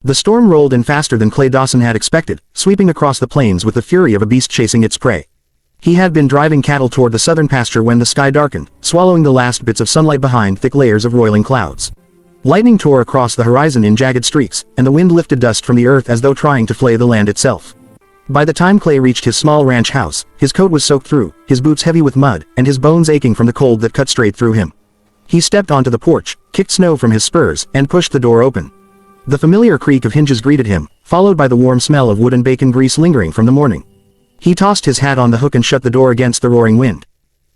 The storm rolled in faster than Clay Dawson had expected, sweeping across the plains with the fury of a beast chasing its prey. He had been driving cattle toward the southern pasture when the sky darkened, swallowing the last bits of sunlight behind thick layers of roiling clouds. Lightning tore across the horizon in jagged streaks, and the wind lifted dust from the earth as though trying to flay the land itself. By the time Clay reached his small ranch house, his coat was soaked through, his boots heavy with mud, and his bones aching from the cold that cut straight through him. He stepped onto the porch, kicked snow from his spurs, and pushed the door open. The familiar creak of hinges greeted him, followed by the warm smell of wood and bacon grease lingering from the morning. He tossed his hat on the hook and shut the door against the roaring wind.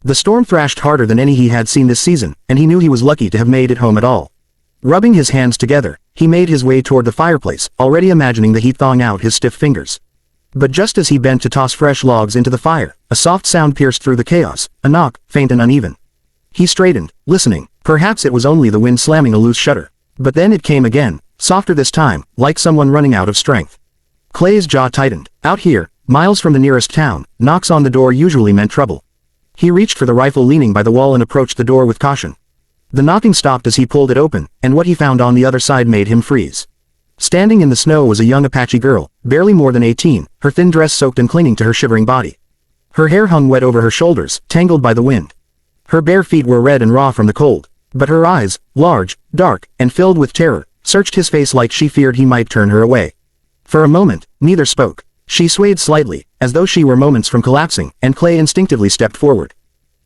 The storm thrashed harder than any he had seen this season, and he knew he was lucky to have made it home at all. Rubbing his hands together, he made his way toward the fireplace, already imagining the heat thawing out his stiff fingers. But just as he bent to toss fresh logs into the fire, a soft sound pierced through the chaos, a knock, faint and uneven. He straightened, listening. Perhaps it was only the wind slamming a loose shutter. But then it came again, softer this time, like someone running out of strength. Clay's jaw tightened. Out here, miles from the nearest town, knocks on the door usually meant trouble. He reached for the rifle leaning by the wall and approached the door with caution. The knocking stopped as he pulled it open, and what he found on the other side made him freeze. Standing in the snow was a young Apache girl, barely more than 18, her thin dress soaked and clinging to her shivering body. Her hair hung wet over her shoulders, tangled by the wind. Her bare feet were red and raw from the cold, but her eyes, large, dark, and filled with terror, searched his face like she feared he might turn her away. For a moment, neither spoke. She swayed slightly, as though she were moments from collapsing, and Clay instinctively stepped forward.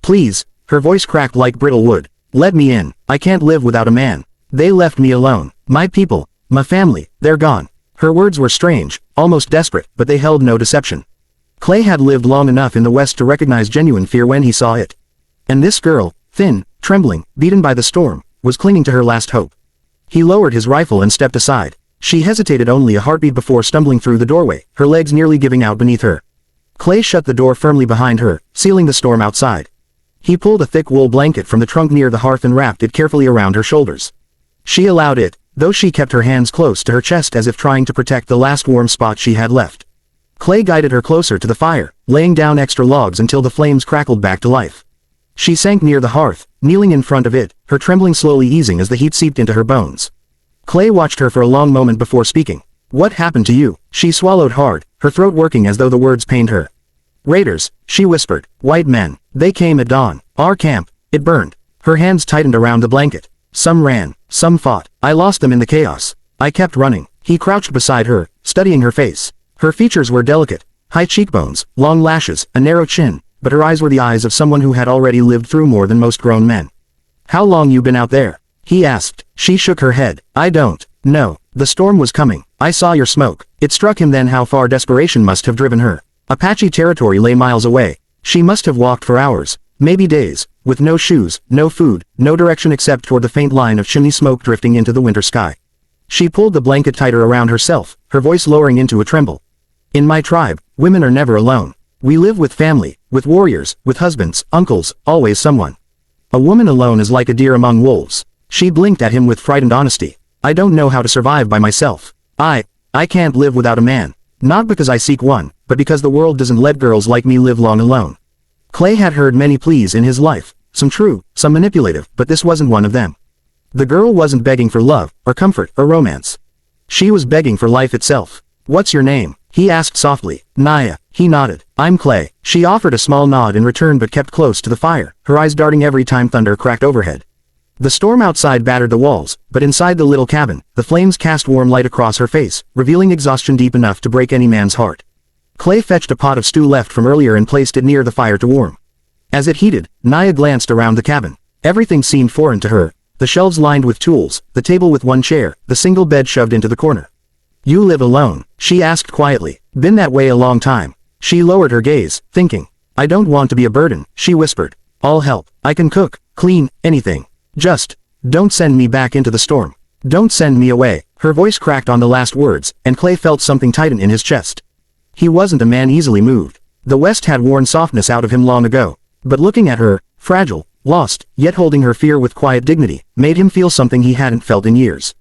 "Please," her voice cracked like brittle wood. "Let me in. I can't live without a man. They left me alone. My people, my family, they're gone." Her words were strange, almost desperate, but they held no deception. Clay had lived long enough in the West to recognize genuine fear when he saw it. And this girl, thin, trembling, beaten by the storm, was clinging to her last hope. He lowered his rifle and stepped aside. She hesitated only a heartbeat before stumbling through the doorway, her legs nearly giving out beneath her. Clay shut the door firmly behind her, sealing the storm outside. He pulled a thick wool blanket from the trunk near the hearth and wrapped it carefully around her shoulders. She allowed it, though she kept her hands close to her chest as if trying to protect the last warm spot she had left. Clay guided her closer to the fire, laying down extra logs until the flames crackled back to life. She sank near the hearth, kneeling in front of it, her trembling slowly easing as the heat seeped into her bones. Clay watched her for a long moment before speaking. "What happened to you?" She swallowed hard, her throat working as though the words pained her. "Raiders," she whispered. "White men. They came at dawn. Our camp. It burned." Her hands tightened around the blanket. "Some ran. Some fought. I lost them in the chaos. I kept running." He crouched beside her, studying her face. Her features were delicate. High cheekbones, long lashes, a narrow chin, but her eyes were the eyes of someone who had already lived through more than most grown men. "How long you been out there?" he asked. She shook her head. "I don't know. The storm was coming. I saw your smoke." It struck him then how far desperation must have driven her. Apache territory lay miles away. She must have walked for hours, maybe days, with no shoes, no food, no direction except toward the faint line of chimney smoke drifting into the winter sky. She pulled the blanket tighter around herself, her voice lowering into a tremble. "In my tribe, women are never alone. We live with family, with warriors, with husbands, uncles, always someone. A woman alone is like a deer among wolves." She blinked at him with frightened honesty. "I don't know how to survive by myself. I can't live without a man. Not because I seek one, but because the world doesn't let girls like me live long alone." Clay had heard many pleas in his life, some true, some manipulative, but this wasn't one of them. The girl wasn't begging for love, or comfort, or romance. She was begging for life itself. "What's your name?" he asked softly. "Naya." He nodded. "I'm Clay." She offered a small nod in return but kept close to the fire, her eyes darting every time thunder cracked overhead. The storm outside battered the walls, but inside the little cabin, the flames cast warm light across her face, revealing exhaustion deep enough to break any man's heart. Clay fetched a pot of stew left from earlier and placed it near the fire to warm. As it heated, Naya glanced around the cabin. Everything seemed foreign to her. The shelves lined with tools, the table with one chair, the single bed shoved into the corner. "You live alone?" she asked quietly. "Been that way a long time." She lowered her gaze, thinking. "I don't want to be a burden," she whispered. "I'll help. I can cook, clean, anything. Just, don't send me back into the storm. Don't send me away." Her voice cracked on the last words, and Clay felt something tighten in his chest. He wasn't a man easily moved. The West had worn softness out of him long ago. But looking at her, fragile, lost, yet holding her fear with quiet dignity, made him feel something he hadn't felt in years.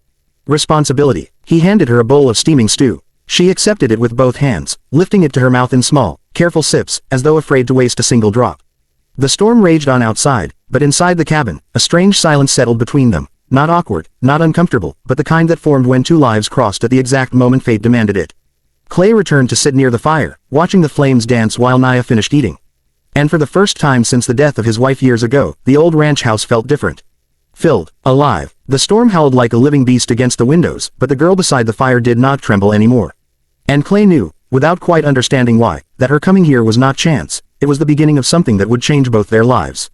Responsibility. He handed her a bowl of steaming stew. She accepted it with both hands, lifting it to her mouth in small, careful sips, as though afraid to waste a single drop. The storm raged on outside, but inside the cabin, a strange silence settled between them, not awkward, not uncomfortable, but the kind that formed when two lives crossed at the exact moment fate demanded it. Clay returned to sit near the fire, watching the flames dance while Naya finished eating. And for the first time since the death of his wife years ago, the old ranch house felt different. Filled, alive. The storm howled like a living beast against the windows, but the girl beside the fire did not tremble anymore. And Clay knew, without quite understanding why, that her coming here was not chance, it was the beginning of something that would change both their lives.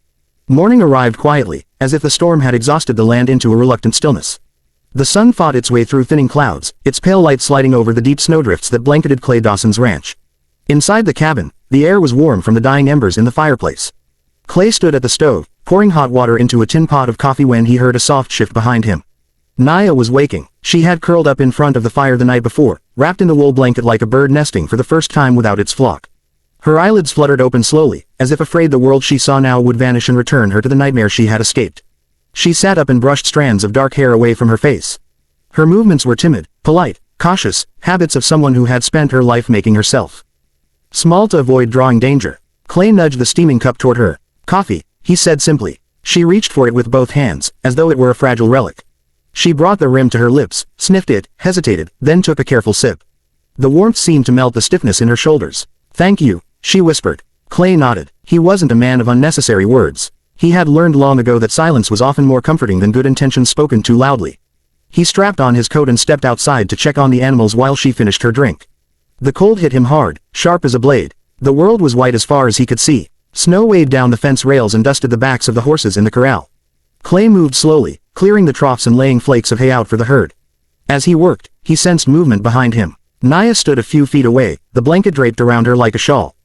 Morning arrived quietly, as if the storm had exhausted the land into a reluctant stillness. The sun fought its way through thinning clouds, its pale light sliding over the deep snowdrifts that blanketed Clay Dawson's ranch. Inside the cabin, the air was warm from the dying embers in the fireplace. Clay stood at the stove, pouring hot water into a tin pot of coffee when he heard a soft shift behind him. Naya was waking. She had curled up in front of the fire the night before, wrapped in the wool blanket like a bird nesting for the first time without its flock. Her eyelids fluttered open slowly, as if afraid the world she saw now would vanish and return her to the nightmare she had escaped. She sat up and brushed strands of dark hair away from her face. Her movements were timid, polite, cautious, habits of someone who had spent her life making herself small to avoid drawing danger. Clay nudged the steaming cup toward her. "Coffee," he said simply. She reached for it with both hands, as though it were a fragile relic. She brought the rim to her lips, sniffed it, hesitated, then took a careful sip. The warmth seemed to melt the stiffness in her shoulders. "Thank you," she whispered. Clay nodded. He wasn't a man of unnecessary words. He had learned long ago that silence was often more comforting than good intentions spoken too loudly. He strapped on his coat and stepped outside to check on the animals while she finished her drink. The cold hit him hard, sharp as a blade. The world was white as far as he could see. Snow waved down the fence rails and dusted the backs of the horses in the corral. Clay moved slowly, clearing the troughs and laying flakes of hay out for the herd. As he worked, he sensed movement behind him. Naya stood a few feet away, the blanket draped around her like a shawl.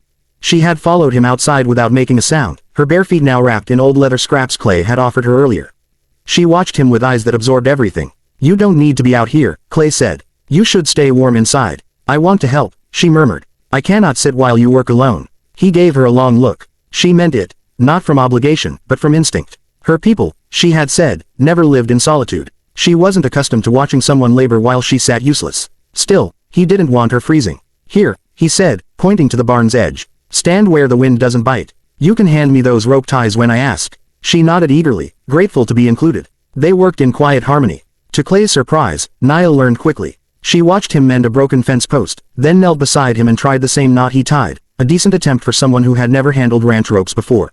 She had followed him outside without making a sound, her bare feet now wrapped in old leather scraps Clay had offered her earlier. She watched him with eyes that absorbed everything. "You don't need to be out here," Clay said. "You should stay warm inside." "I want to help," she murmured. "I cannot sit while you work alone." He gave her a long look. She meant it, not from obligation, but from instinct. Her people, she had said, never lived in solitude. She wasn't accustomed to watching someone labor while she sat useless. Still, he didn't want her freezing. "Here," he said, pointing to the barn's edge. "Stand where the wind doesn't bite. You can hand me those rope ties when I ask." She nodded eagerly, grateful to be included. They worked in quiet harmony. To Clay's surprise, Naya learned quickly. She watched him mend a broken fence post, then knelt beside him and tried the same knot he tied, a decent attempt for someone who had never handled ranch ropes before.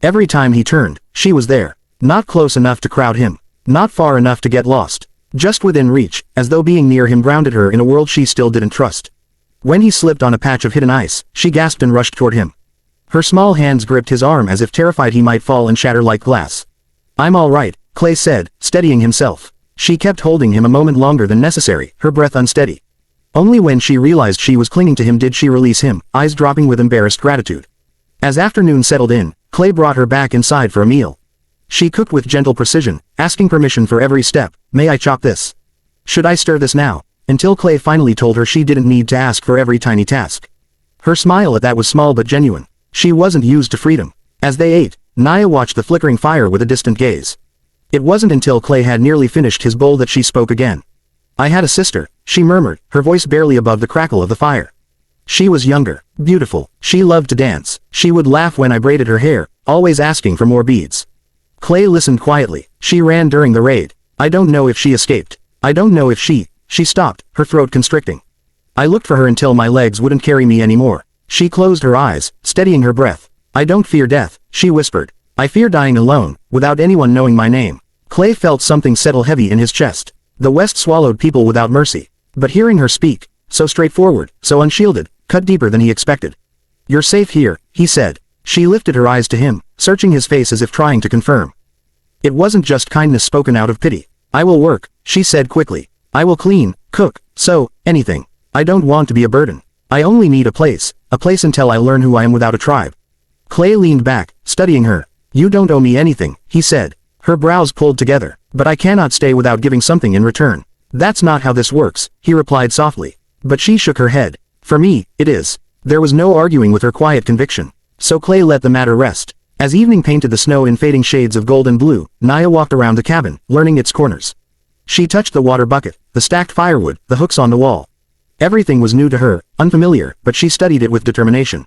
Every time he turned, she was there. Not close enough to crowd him. Not far enough to get lost. Just within reach, as though being near him grounded her in a world she still didn't trust. When he slipped on a patch of hidden ice, she gasped and rushed toward him. Her small hands gripped his arm as if terrified he might fall and shatter like glass. "I'm all right," Clay said, steadying himself. She kept holding him a moment longer than necessary, her breath unsteady. Only when she realized she was clinging to him did she release him, eyes dropping with embarrassed gratitude. As afternoon settled in, Clay brought her back inside for a meal. She cooked with gentle precision, asking permission for every step. "May I chop this? Should I stir this now?" Until Clay finally told her she didn't need to ask for every tiny task. Her smile at that was small but genuine. She wasn't used to freedom. As they ate, Naya watched the flickering fire with a distant gaze. It wasn't until Clay had nearly finished his bowl that she spoke again. "I had a sister," she murmured, her voice barely above the crackle of the fire. "She was younger, beautiful, she loved to dance, she would laugh when I braided her hair, always asking for more beads." Clay listened quietly. "She ran during the raid. I don't know if she escaped. I don't know if she stopped, her throat constricting. I looked for her until my legs wouldn't carry me anymore." She closed her eyes, steadying her breath. "I don't fear death," she whispered. "I fear dying alone, without anyone knowing my name." Clay felt something settle heavy in his chest. The West swallowed people without mercy. But hearing her speak, so straightforward, so unshielded, cut deeper than he expected. "You're safe here," he said. She lifted her eyes to him, searching his face as if trying to confirm. It wasn't just kindness spoken out of pity. "I will work," she said quickly. "I will clean, cook, sew, anything. I don't want to be a burden. I only need a place until I learn who I am without a tribe." Clay leaned back, studying her. "You don't owe me anything," he said. Her brows pulled together. "But I cannot stay without giving something in return." "That's not how this works," he replied softly. But she shook her head. "For me, it is." There was no arguing with her quiet conviction. So Clay let the matter rest. As evening painted the snow in fading shades of gold and blue, Naya walked around the cabin, learning its corners. She touched the water bucket, the stacked firewood, the hooks on the wall. Everything was new to her, unfamiliar, but she studied it with determination.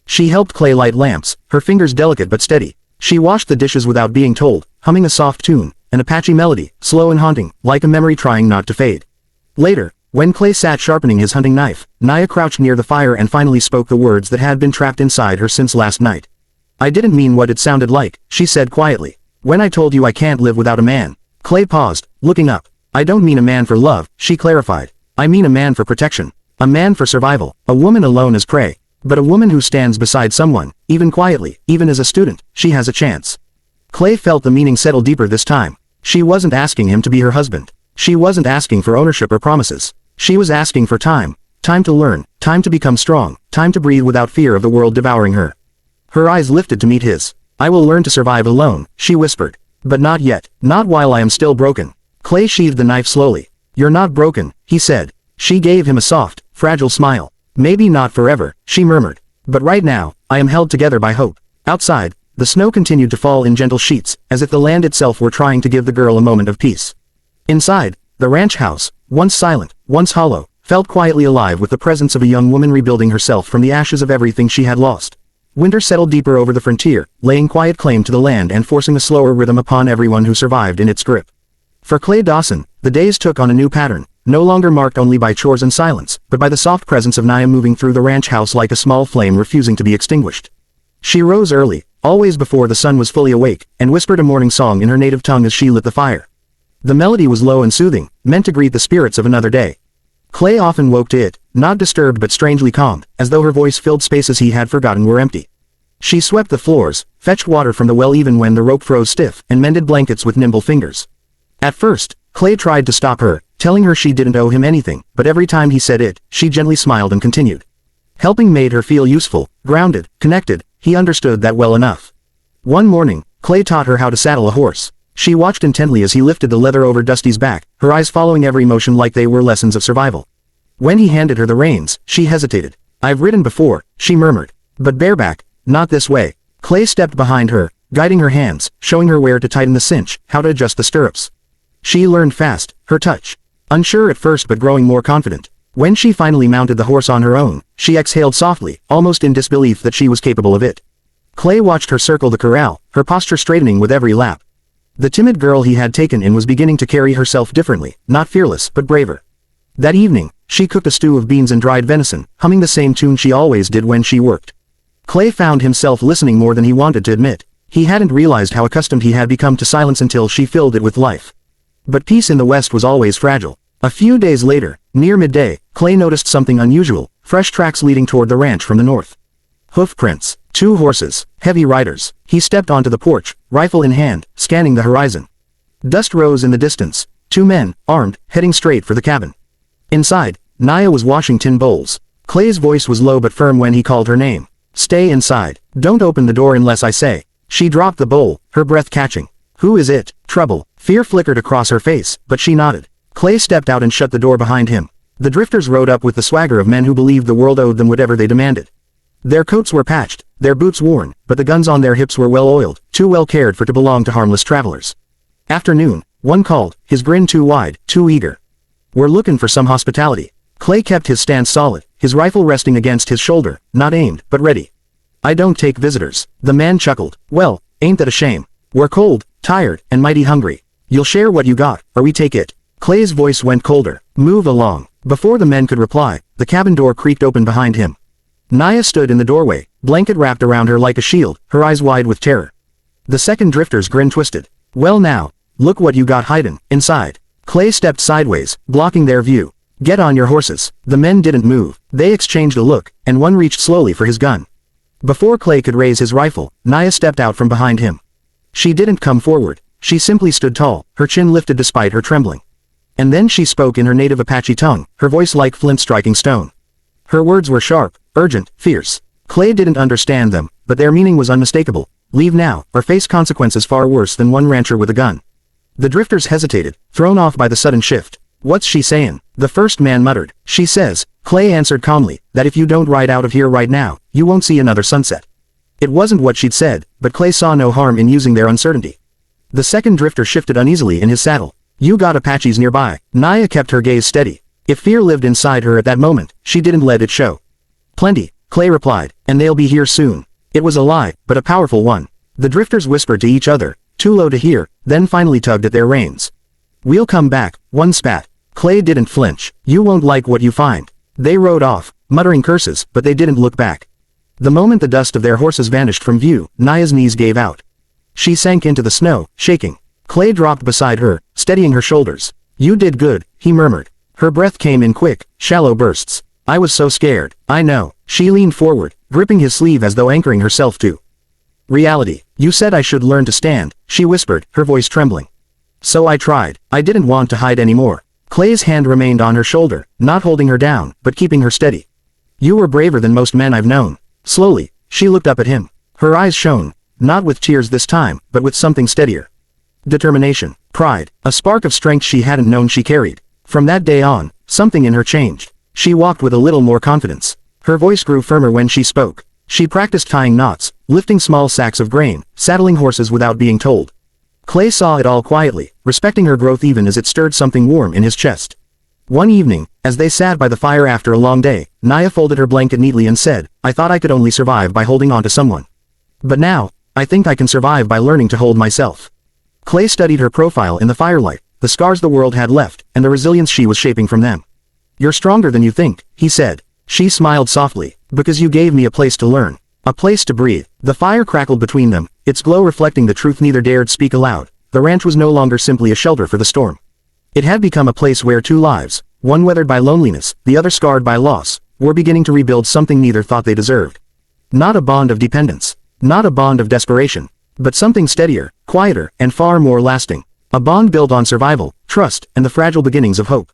She helped Clay light lamps, her fingers delicate but steady. She washed the dishes without being told, humming a soft tune, an Apache melody, slow and haunting, like a memory trying not to fade. Later, when Clay sat sharpening his hunting knife, Naya crouched near the fire and finally spoke the words that had been trapped inside her since last night. "I didn't mean what it sounded like," she said quietly. "When I told you I can't live without a man." Clay paused, looking up. "I don't mean a man for love," she clarified. "I mean a man for protection. A man for survival. A woman alone as prey. But a woman who stands beside someone, even quietly, even as a student, she has a chance." Clay felt the meaning settle deeper this time. She wasn't asking him to be her husband. She wasn't asking for ownership or promises. She was asking for time. Time to learn, time to become strong, time to breathe without fear of the world devouring her. Her eyes lifted to meet his. "I will learn to survive alone," she whispered. "But not yet, not while I am still broken." Clay sheathed the knife slowly. "You're not broken," he said. She gave him a soft, fragile smile. "Maybe not forever," she murmured. "But right now, I am held together by hope." Outside, the snow continued to fall in gentle sheets, as if the land itself were trying to give the girl a moment of peace. Inside, the ranch house, once silent, once hollow, felt quietly alive with the presence of a young woman rebuilding herself from the ashes of everything she had lost. Winter settled deeper over the frontier, laying quiet claim to the land and forcing a slower rhythm upon everyone who survived in its grip. For Clay Dawson, the days took on a new pattern, no longer marked only by chores and silence, but by the soft presence of Naya moving through the ranch house like a small flame refusing to be extinguished. She rose early, always before the sun was fully awake, and whispered a morning song in her native tongue as she lit the fire. The melody was low and soothing, meant to greet the spirits of another day. Clay often woke to it, not disturbed but strangely calmed, as though her voice filled spaces he had forgotten were empty. She swept the floors, fetched water from the well even when the rope froze stiff, and mended blankets with nimble fingers. At first, Clay tried to stop her, telling her she didn't owe him anything, but every time he said it, she gently smiled and continued. Helping made her feel useful, grounded, connected. He understood that well enough. One morning, Clay taught her how to saddle a horse. She watched intently as he lifted the leather over Dusty's back, her eyes following every motion like they were lessons of survival. When he handed her the reins, she hesitated. "I've ridden before," she murmured. "But bareback, not this way." Clay stepped behind her, guiding her hands, showing her where to tighten the cinch, how to adjust the stirrups. She learned fast, her touch. Unsure at first but growing more confident. When she finally mounted the horse on her own, she exhaled softly, almost in disbelief that she was capable of it. Clay watched her circle the corral, her posture straightening with every lap. The timid girl he had taken in was beginning to carry herself differently, not fearless but braver. That evening, she cooked a stew of beans and dried venison, humming the same tune she always did when she worked. Clay found himself listening more than he wanted to admit. He hadn't realized how accustomed he had become to silence until she filled it with life. But peace in the West was always fragile. A few days later, near midday, Clay noticed something unusual, fresh tracks leading toward the ranch from the north. Hoof prints, 2 horses, heavy riders. He stepped onto the porch, rifle in hand, scanning the horizon. Dust rose in the distance, 2 men, armed, heading straight for the cabin. Inside, Naya was washing tin bowls. Clay's voice was low but firm when he called her name. "Stay inside. Don't open the door unless I say." She dropped the bowl, her breath catching. "Who is it?" "Trouble." Fear flickered across her face, but she nodded. Clay stepped out and shut the door behind him. The drifters rode up with the swagger of men who believed the world owed them whatever they demanded. Their coats were patched, their boots worn, but the guns on their hips were well oiled, too well cared for to belong to harmless travelers. "Afternoon," one called, his grin too wide, too eager. "We're looking for some hospitality." Clay kept his stance solid, his rifle resting against his shoulder, not aimed, but ready. "I don't take visitors." The man chuckled. "Well, ain't that a shame? We're cold, tired, and mighty hungry. You'll share what you got, or we take it." Clay's voice went colder. "Move along." Before the men could reply, the cabin door creaked open behind him. Naya stood in the doorway, blanket wrapped around her like a shield, her eyes wide with terror. The second drifter's grin twisted. "Well now, look what you got hidin' inside." Clay stepped sideways, blocking their view. "Get on your horses." The men didn't move. They exchanged a look, and one reached slowly for his gun. Before Clay could raise his rifle, Naya stepped out from behind him. She didn't come forward. She simply stood tall, her chin lifted despite her trembling. And then she spoke in her native Apache tongue, her voice like flint striking stone. Her words were sharp, urgent, fierce. Clay didn't understand them, but their meaning was unmistakable. "Leave now, or face consequences far worse than one rancher with a gun." The drifters hesitated, thrown off by the sudden shift. "What's she sayin'?" the first man muttered. "She says," Clay answered calmly, "that if you don't ride out of here right now, you won't see another sunset." It wasn't what she'd said, but Clay saw no harm in using their uncertainty. The second drifter shifted uneasily in his saddle. "You got Apaches nearby." Naya kept her gaze steady. If fear lived inside her at that moment, she didn't let it show. "Plenty," Clay replied, "and they'll be here soon." It was a lie, but a powerful one. The drifters whispered to each other, too low to hear, then finally tugged at their reins. "We'll come back," one spat. Clay didn't flinch. "You won't like what you find." They rode off, muttering curses, but they didn't look back. The moment the dust of their horses vanished from view, Naya's knees gave out. She sank into the snow, shaking. Clay dropped beside her, steadying her shoulders. "You did good," he murmured. Her breath came in quick, shallow bursts. "I was so scared." "I know." She leaned forward, gripping his sleeve as though anchoring herself to reality. "You said I should learn to stand," she whispered, her voice trembling. "So I tried. I didn't want to hide anymore." Clay's hand remained on her shoulder, not holding her down, but keeping her steady. "You were braver than most men I've known." Slowly, she looked up at him. Her eyes shone, not with tears this time, but with something steadier. Determination, pride, a spark of strength she hadn't known she carried. From that day on, something in her changed. She walked with a little more confidence. Her voice grew firmer when she spoke. She practiced tying knots, lifting small sacks of grain, saddling horses without being told. Clay saw it all quietly, respecting her growth even as it stirred something warm in his chest. One evening, as they sat by the fire after a long day, Naya folded her blanket neatly and said, "I thought I could only survive by holding on to someone. But now, I think I can survive by learning to hold myself." Clay studied her profile in the firelight, the scars the world had left, and the resilience she was shaping from them. "You're stronger than you think," he said. She smiled softly, "Because you gave me a place to learn. A place to breathe." The fire crackled between them, its glow reflecting the truth neither dared speak aloud. The ranch was no longer simply a shelter for the storm. It had become a place where two lives, one weathered by loneliness, the other scarred by loss, were beginning to rebuild something neither thought they deserved. Not a bond of dependence. Not a bond of desperation. But something steadier, quieter, and far more lasting. A bond built on survival, trust, and the fragile beginnings of hope.